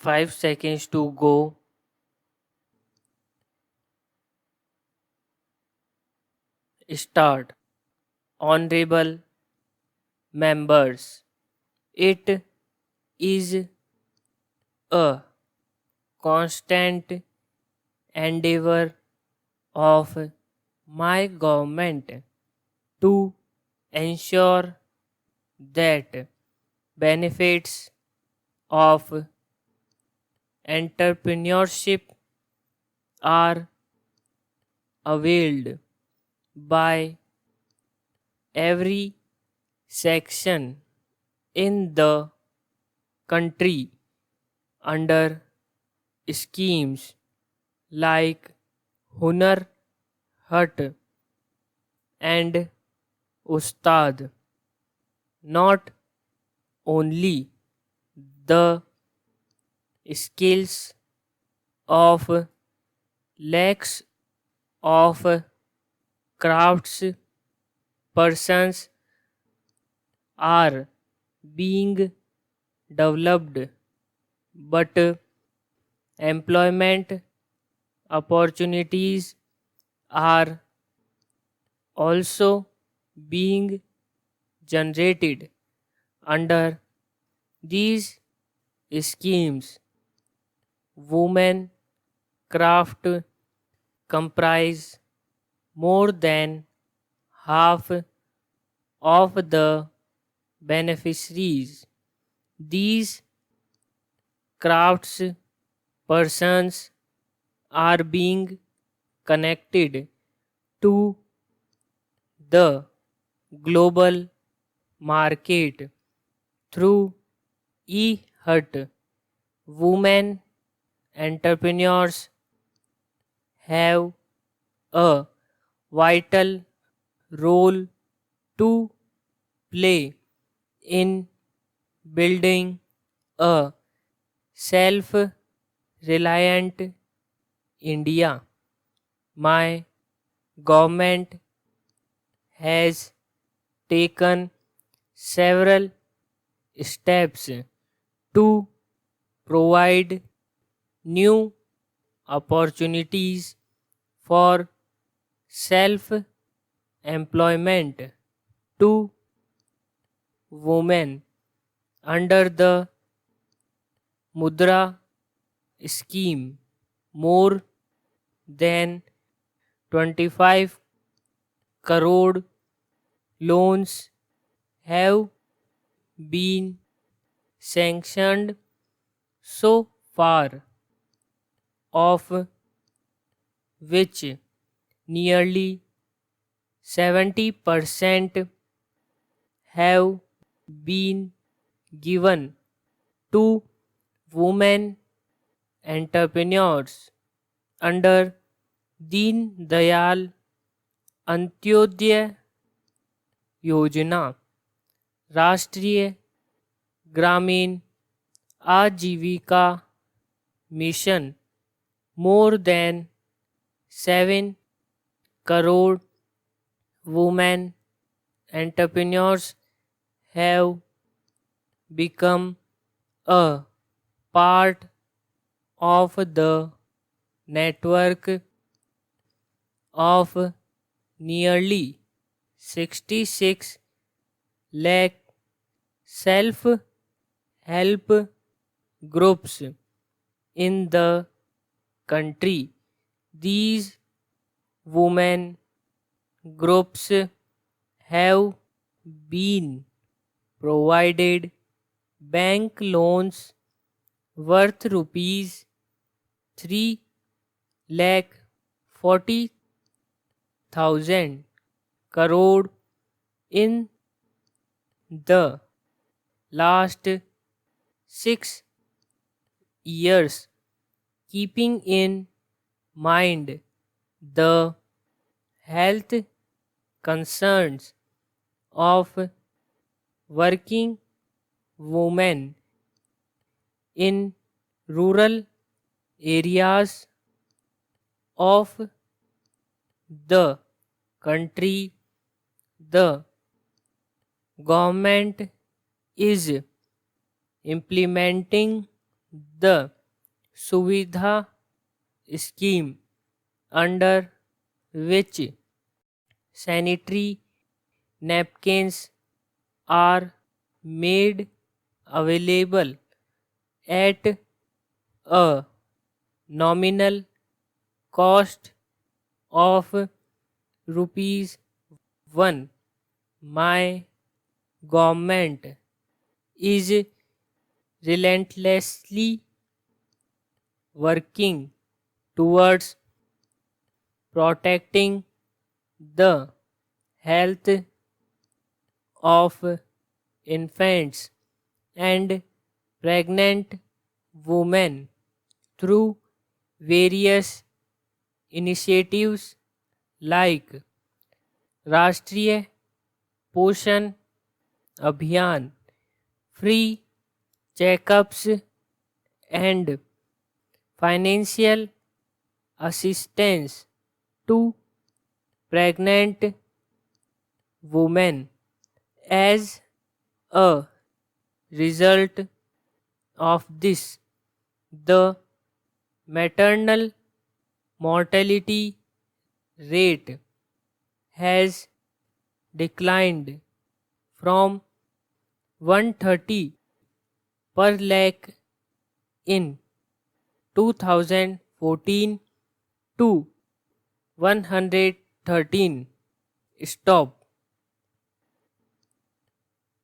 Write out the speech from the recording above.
5 seconds to go. Start. Honorable members, it is a constant endeavor of my government to ensure that benefits of entrepreneurship are availed by every section in the country under schemes like Hunar Hut and Ustad. Not only the skills of lakhs of crafts persons are being developed, but employment opportunities are also being generated under these schemes. Women craft comprise more than half of the beneficiaries. These crafts persons are being connected to the global market through e-hut. Women entrepreneurs have a vital role to play in building a self reliant India. My government has taken several steps to provide new opportunities for self employment to women under the Mudra scheme. More than 25 crore loans have been sanctioned so far, of which nearly 70% have been given to women entrepreneurs under Deen Dayal Antyodaya Yojana, राष्ट्रीय ग्रामीण आजीविका mission. More than 7 crore women entrepreneurs have become a part of the network of nearly 66 lakh self help groups in the country. These women groups have been provided bank loans worth rupees 3 lakh 40,000 crore in the last 6 years, keeping in mind the health concerns of working women in rural areas of the country. The government is implementing The Suvidha scheme, under which sanitary napkins are made available at a nominal cost of rupees 1. My government is relentlessly working towards protecting the health of infants and pregnant women through various initiatives like Rashtriya Poshan Abhiyan, free checkups, and financial assistance to pregnant women. As a result of this, the maternal mortality rate has declined from 130 per lakh in 2014 to 113. Stop.